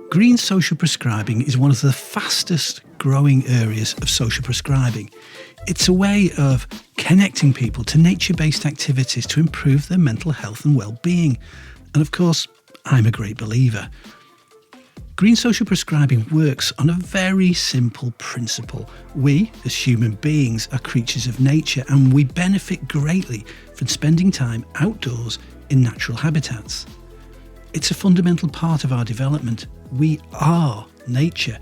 Green social prescribing is one of the fastest growing areas of social prescribing. It's a way of connecting people to nature-based activities to improve their mental health and well-being. And of course, I'm a great believer. Green social prescribing works on a very simple principle. We, as human beings, are creatures of nature, and we benefit greatly from spending time outdoors in natural habitats. It's a fundamental part of our development. We are nature.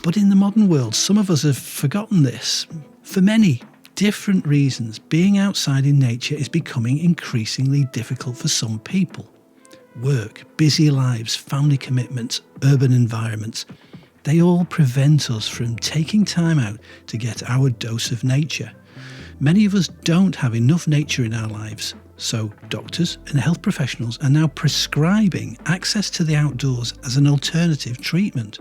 But in the modern world, some of us have forgotten this. For many different reasons, being outside in nature is becoming increasingly difficult for some people. Work, busy lives, family commitments, urban environments, they all prevent us from taking time out to get our dose of nature. Many of us don't have enough nature in our lives, so doctors and health professionals are now prescribing access to the outdoors as an alternative treatment.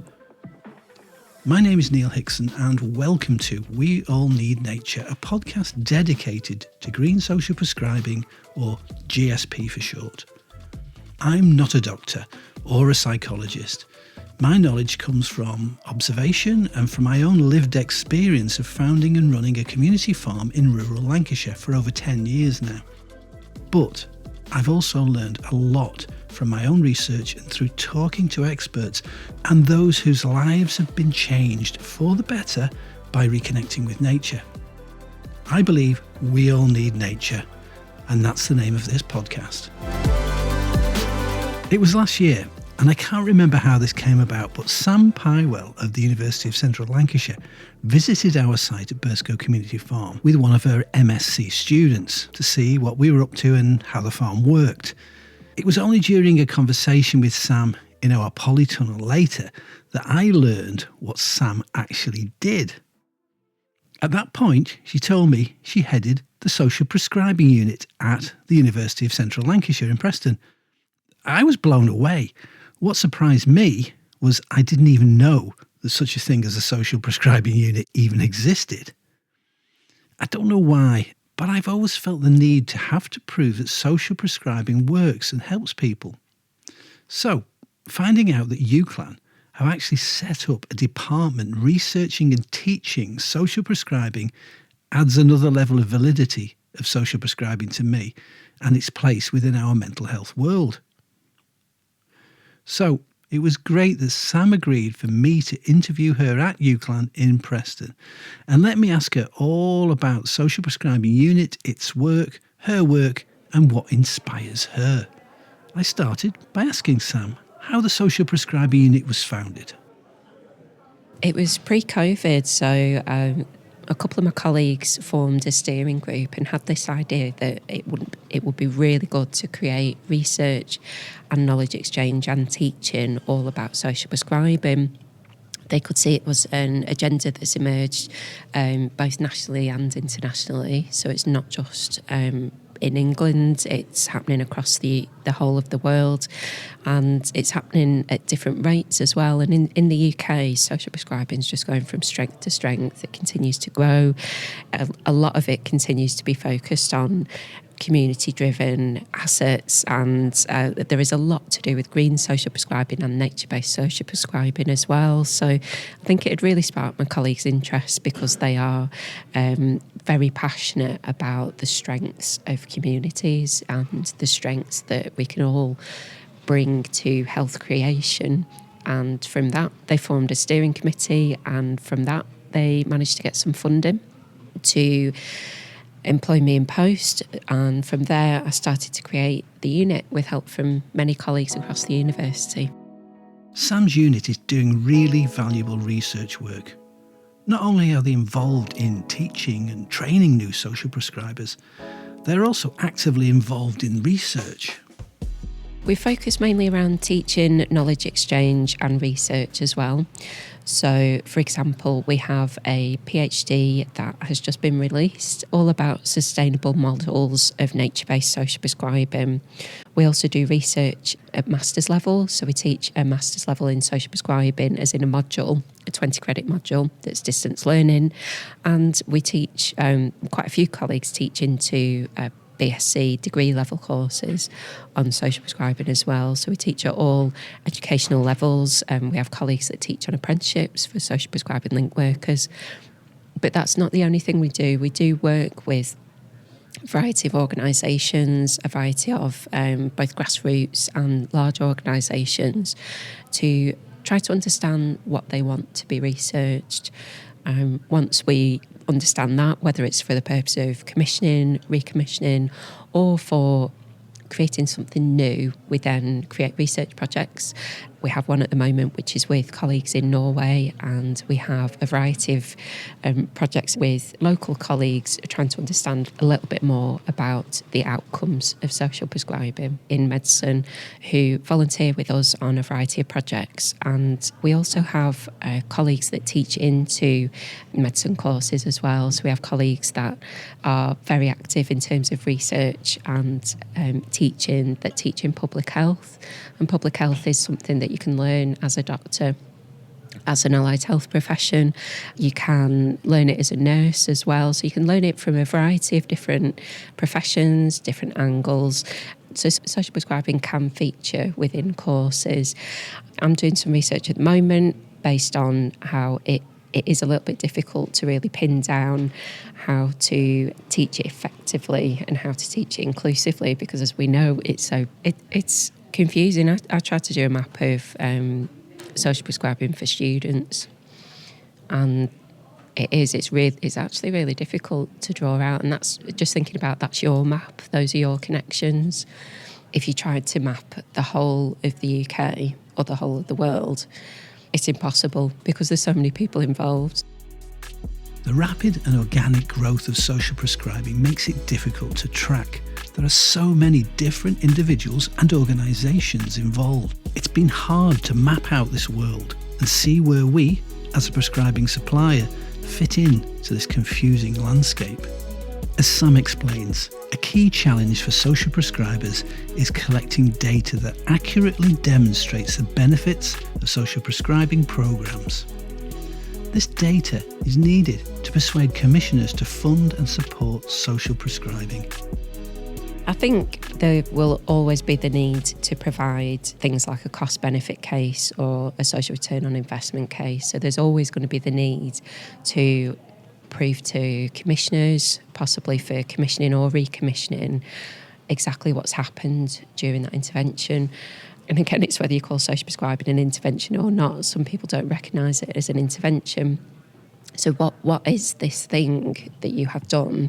My name is Neil Hickson, and welcome to We All Need Nature, a podcast dedicated to green social prescribing, or GSP for short. I'm not a doctor or a psychologist. My knowledge comes from observation and from my own lived experience of founding and running a community farm in rural Lancashire for over 10 years now. But I've also learned a lot from my own research and through talking to experts and those whose lives have been changed for the better by reconnecting with nature. I believe we all need nature, and that's the name of this podcast. It was last year, and I can't remember how this came about, but Sam Pywell of the University of Central Lancashire visited our site at Burscough Community Farm with one of her MSc students to see what we were up to and how the farm worked. It was only during a conversation with Sam in our polytunnel later that I learned what Sam actually did. At that point, she told me she headed the Social Prescribing Unit at the University of Central Lancashire in Preston. I was blown away. What surprised me was I didn't even know that such a thing as a social prescribing unit even existed. I don't know why, but I've always felt the need to have to prove that social prescribing works and helps people. So, finding out that UCLan have actually set up a department researching and teaching social prescribing adds another level of validity of social prescribing to me and its place within our mental health world. So it was great that Sam agreed for me to interview her at UCLan in Preston and let me ask her all about Social Prescribing Unit, its work, her work, and what inspires her. I started by asking Sam how the Social Prescribing Unit was founded. It was pre-COVID, so a couple of my colleagues formed a steering group and had this idea that it would be really good to create research and knowledge exchange and teaching all about social prescribing. They could see it was an agenda that's emerged both nationally and internationally, so it's not just in England, it's happening across the whole of the world, and it's happening at different rates as well. And in the UK, social prescribing is just going from strength to strength. It continues to grow. A lot of it continues to be focused on community-driven assets, and there is a lot to do with green social prescribing and nature-based social prescribing as well. So I think it had really sparked my colleagues' interest because they are very passionate about the strengths of communities and the strengths that we can all bring to health creation. And from that, they formed a steering committee, and from that, they managed to get some funding to employ me in post, and from there I started to create the unit with help from many colleagues across the university. Sam's unit is doing really valuable research work. Not only are they involved in teaching and training new social prescribers, they're also actively involved in research. We focus mainly around teaching, knowledge exchange and research as well. So, for example, we have a PhD that has just been released, all about sustainable models of nature-based social prescribing. We also do research at master's level. So we teach a master's level in social prescribing as in a module, a 20-credit module that's distance learning. And we teach, quite a few colleagues teach into BSc degree level courses on social prescribing as well. So we teach at all educational levels. We have colleagues that teach on apprenticeships for social prescribing link workers. But that's not the only thing we do. We do work with a variety of organisations, a variety of both grassroots and large organisations to try to understand what they want to be researched. Once we understand that, whether it's for the purpose of commissioning, recommissioning, or for creating something new, we then create research projects. We have one at the moment which is with colleagues in Norway, and we have a variety of projects with local colleagues trying to understand a little bit more about the outcomes of social prescribing in medicine, who volunteer with us on a variety of projects. And we also have colleagues that teach into medicine courses as well. So we have colleagues that are very active in terms of research and teaching, that teach in public health. And public health is something that you can learn as a doctor, as an allied health profession. You can learn it as a nurse as well. So you can learn it from a variety of different professions, different angles. So social prescribing can feature within courses. I'm doing some research at the moment based on how it is a little bit difficult to really pin down how to teach it effectively and how to teach it inclusively, because as we know, it's confusing. I tried to do a map of social prescribing for students, and it's actually really difficult to draw out. And that's just thinking about, that's your map, those are your connections. If you tried to map the whole of the UK or the whole of the world, it's impossible because there's so many people involved. The rapid and organic growth of social prescribing makes it difficult to track. There are so many different individuals and organisations involved. It's been hard to map out this world and see where we, as a prescribing supplier, fit in to this confusing landscape. As Sam explains, a key challenge for social prescribers is collecting data that accurately demonstrates the benefits of social prescribing programmes. This data is needed to persuade commissioners to fund and support social prescribing. I think there will always be the need to provide things like a cost-benefit case or a social return on investment case. So there's always going to be the need to prove to commissioners, possibly for commissioning or recommissioning, exactly what's happened during that intervention. And again, it's whether you call social prescribing an intervention or not. Some people don't recognise it as an intervention. So what is this thing that you have done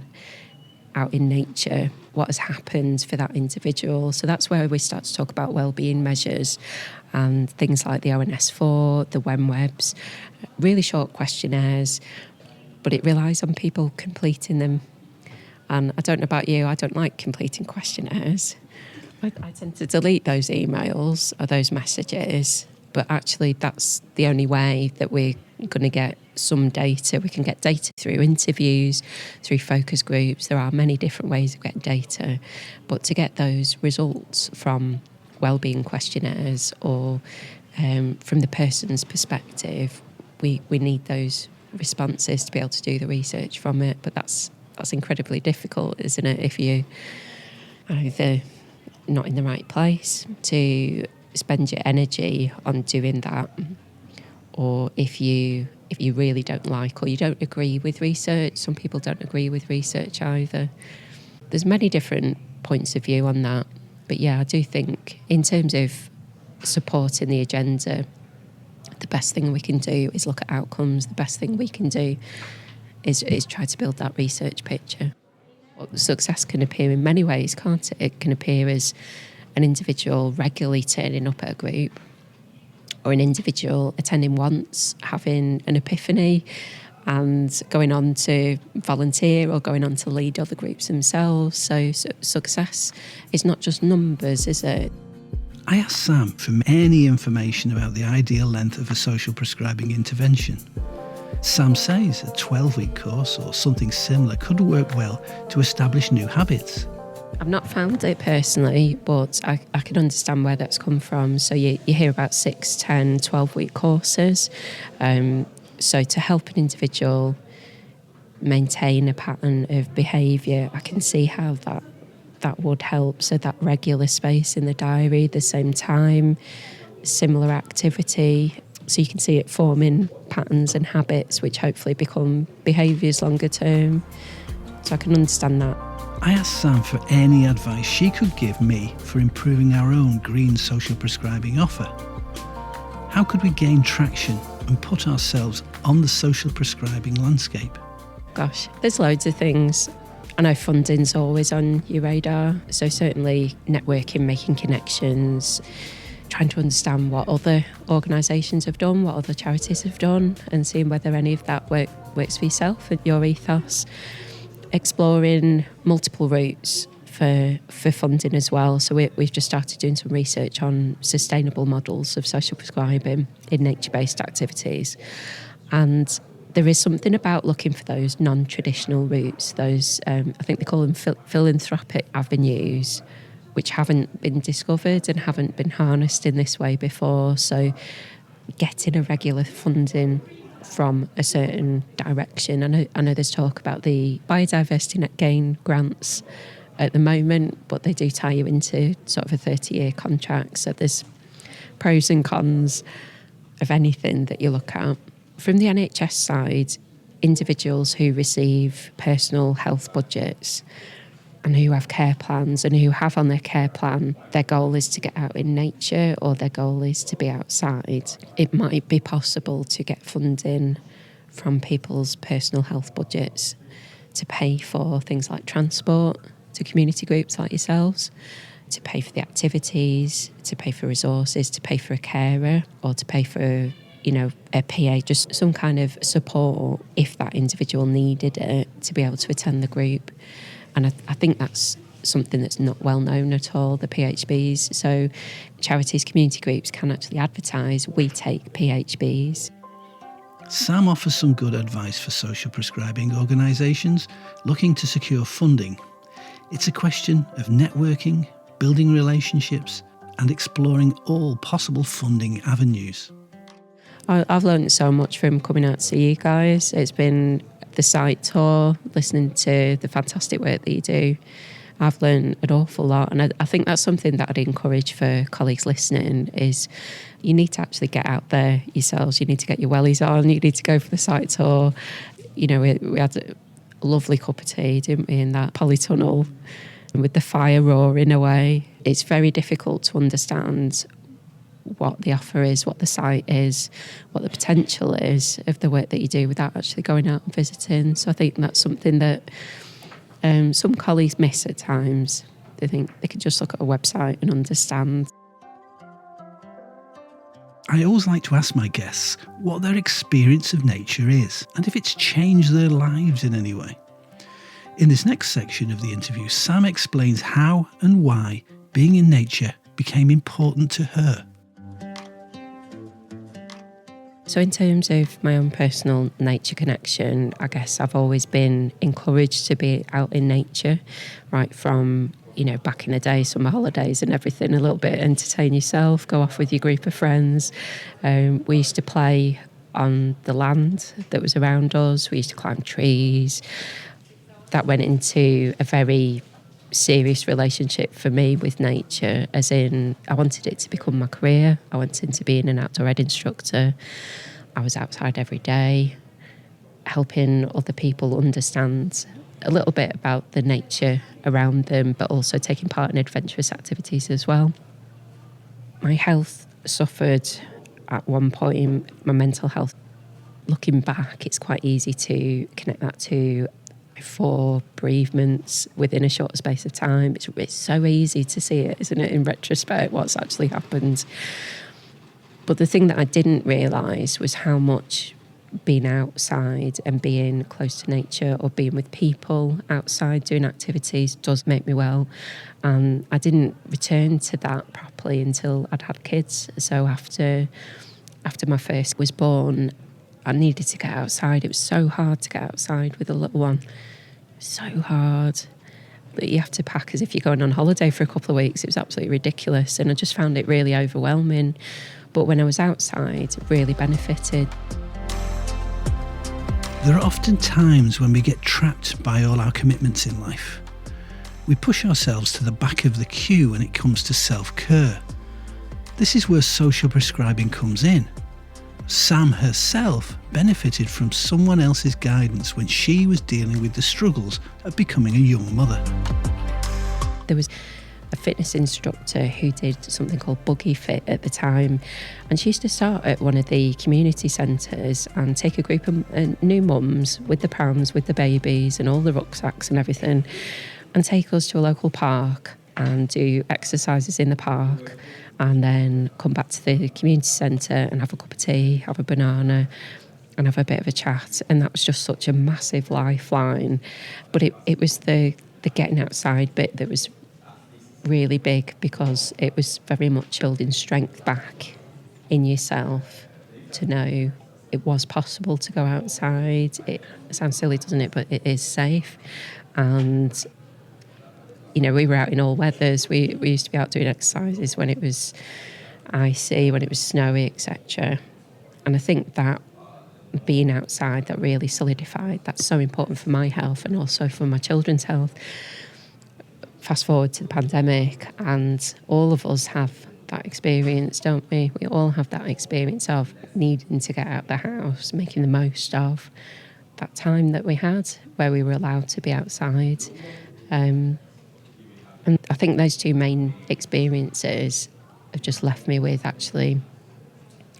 out in nature? What has happened for that individual? So that's where we start to talk about wellbeing measures and things like the ONS4, the WEMWEBs, really short questionnaires, but it relies on people completing them. And I don't know about you, I don't like completing questionnaires. I tend to delete those emails or those messages, but actually that's the only way that we're going to get some data. We can get data through interviews, through focus groups. There are many different ways of getting data, but to get those results from wellbeing questionnaires or from the person's perspective, we need those responses to be able to do the research from it. But that's incredibly difficult, isn't it, if you either not in the right place to spend your energy on doing that, or if you really don't like or you don't agree with research. Some people don't agree with research either. There's many different points of view on that, but yeah, I do think in terms of supporting the agenda, the best thing we can do is look at outcomes. The best thing we can do is try to build that research picture. Success can appear in many ways, can't it? It can appear as an individual regularly turning up at a group, or an individual attending once, having an epiphany and going on to volunteer or going on to lead other groups themselves. So success is not just numbers, is it? I asked Sam for any information about the ideal length of a social prescribing intervention. Sam says a 12-week course or something similar could work well to establish new habits. I've not found it personally, but I can understand where that's come from. So you hear about 6, 10, 12-week courses. So to help an individual maintain a pattern of behaviour, I can see how that would help. So that regular space in the diary, the same time, similar activity. So you can see it forming patterns and habits which hopefully become behaviours longer term. So I can understand that. I asked Sam for any advice she could give me for improving our own green social prescribing offer. How could we gain traction and put ourselves on the social prescribing landscape? Gosh, there's loads of things. I know funding's always on your radar, so certainly networking, making connections, trying to understand what other organisations have done, what other charities have done, and seeing whether any of that works for yourself and your ethos. Exploring multiple routes for funding as well. So we've just started doing some research on sustainable models of social prescribing in nature-based activities. And there is something about looking for those non-traditional routes, those, I think they call them philanthropic avenues, which haven't been discovered and haven't been harnessed in this way before. So getting a regular funding from a certain direction. I know there's talk about the biodiversity net gain grants at the moment, but they do tie you into sort of a 30-year contract. So there's pros and cons of anything that you look at. From the NHS side, individuals who receive personal health budgets and who have care plans and who have on their care plan, their goal is to get out in nature or their goal is to be outside. It might be possible to get funding from people's personal health budgets to pay for things like transport to community groups like yourselves, to pay for the activities, to pay for resources, to pay for a carer or to pay for a PA, just some kind of support if that individual needed it to be able to attend the group. And I think that's something that's not well known at all, the PHBs. So charities, community groups can actually advertise, we take PHBs. Sam offers some good advice for social prescribing organisations looking to secure funding. It's a question of networking, building relationships and exploring all possible funding avenues. I've learned so much from coming out to see you guys. It's been the site tour, listening to the fantastic work that you do. I've learned an awful lot, and I think that's something that I'd encourage for colleagues listening is you need to actually get out there yourselves. You need to get your wellies on, you need to go for the site tour. We had a lovely cup of tea, didn't we, in that polytunnel with the fire roaring away. It's very difficult to understand what the offer is, what the site is, what the potential is of the work that you do without actually going out and visiting. So I think that's something that some colleagues miss at times. They think they can just look at a website and understand. I always like to ask my guests what their experience of nature is and if it's changed their lives in any way. In this next section of the interview, Sam explains how and why being in nature became important to her. So in terms of my own personal nature connection, I guess I've always been encouraged to be out in nature, right from, back in the day, summer holidays and everything, a little bit entertain yourself, go off with your group of friends. We used to play on the land that was around us. We used to climb trees. That went into a very serious relationship for me with nature, as in I wanted it to become my career. I went into being an outdoor ed instructor. I was outside every day, helping other people understand a little bit about the nature around them, but also taking part in adventurous activities as well. My health suffered at one point, my mental health. Looking back, it's quite easy to connect that to 4 bereavements within a short space of time. It's so easy to see it, isn't it, in retrospect, what's actually happened. But the thing that I didn't realise was how much being outside and being close to nature or being with people outside doing activities does make me well. And I didn't return to that properly until I'd had kids. So after my first was born, I needed to get outside. It was so hard to get outside with a little one. So hard. But you have to pack as if you're going on holiday for a couple of weeks. It was absolutely ridiculous. And I just found it really overwhelming. But when I was outside, it really benefited. There are often times when we get trapped by all our commitments in life. We push ourselves to the back of the queue when it comes to self-care. This is where social prescribing comes in. Sam herself benefited from someone else's guidance when she was dealing with the struggles of becoming a young mother. There was a fitness instructor who did something called Buggy Fit at the time, and she used to start at one of the community centres and take a group of new mums with the prams, with the babies and all the rucksacks and everything, and take us to a local park and do exercises in the park, and then come back to the community centre and have a cup of tea, have a banana and have a bit of a chat. And that was just such a massive lifeline. But it was the getting outside bit that was really big, because it was very much building strength back in yourself to know it was possible to go outside. It sounds silly, doesn't it? But it is safe. And you know, we were out in all weathers. We used to be out doing exercises when it was icy, when it was snowy, etc. And I think that being outside, that really solidified. That's so important for my health and also for my children's health. Fast forward to the pandemic, and all of us have that experience, don't we? We all have that experience of needing to get out of the house, making the most of that time that we had where we were allowed to be outside. And I think those two main experiences have just left me with, actually,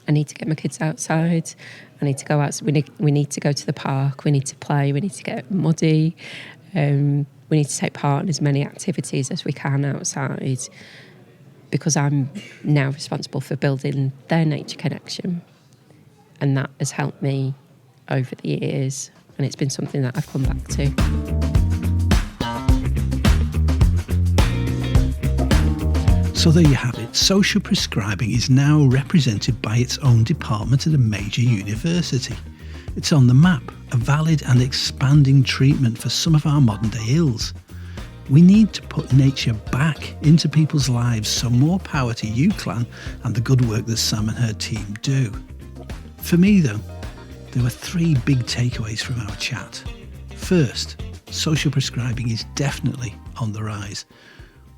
I need to get my kids outside. I need to go out. We need to go to the park. We need to play. We need to get muddy. We need to take part in as many activities as we can outside, because I'm now responsible for building their nature connection. And that has helped me over the years. And it's been something that I've come back to. So there you have it. Social prescribing is now represented by its own department at a major university. It's on the map, a valid and expanding treatment for some of our modern day ills. We need to put nature back into people's lives, so more power to UCLan and the good work that Sam and her team do. For me though, there were three big takeaways from our chat. First, social prescribing is definitely on the rise,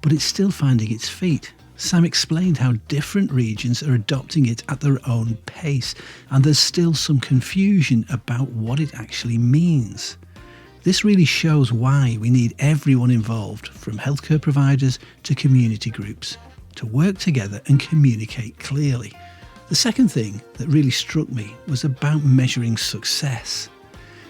but it's still finding its feet. Sam explained how different regions are adopting it at their own pace, and there's still some confusion about what it actually means. This really shows why we need everyone involved, from healthcare providers to community groups, to work together and communicate clearly. The second thing that really struck me was about measuring success.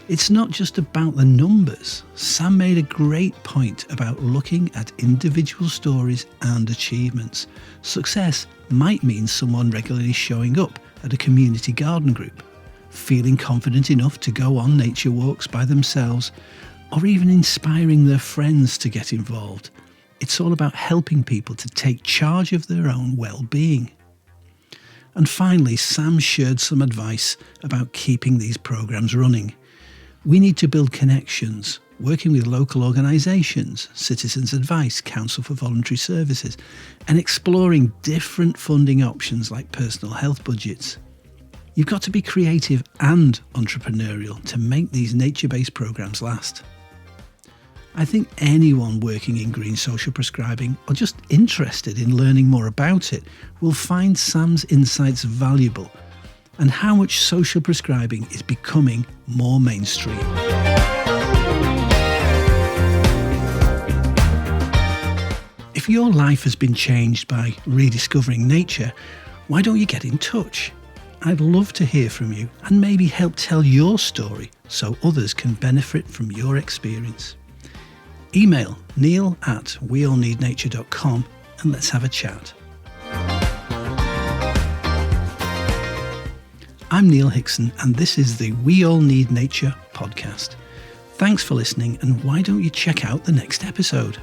It's not just about the numbers. Sam made a great point about looking at individual stories and achievements. Success might mean someone regularly showing up at a community garden group, feeling confident enough to go on nature walks by themselves, or even inspiring their friends to get involved. It's all about helping people to take charge of their own well-being. And finally, Sam shared some advice about keeping these programs running. We need to build connections, working with local organisations, Citizens Advice, Council for Voluntary Services, and exploring different funding options like personal health budgets. You've got to be creative and entrepreneurial to make these nature-based programs last. I think anyone working in green social prescribing or just interested in learning more about it will find Sam's insights valuable, and how much social prescribing is becoming more mainstream. If your life has been changed by rediscovering nature, why don't you get in touch? I'd love to hear from you and maybe help tell your story so others can benefit from your experience. Email neil@weallneednature.com and let's have a chat. I'm Neil Hickson, and this is the We All Need Nature podcast. Thanks for listening, and why don't you check out the next episode?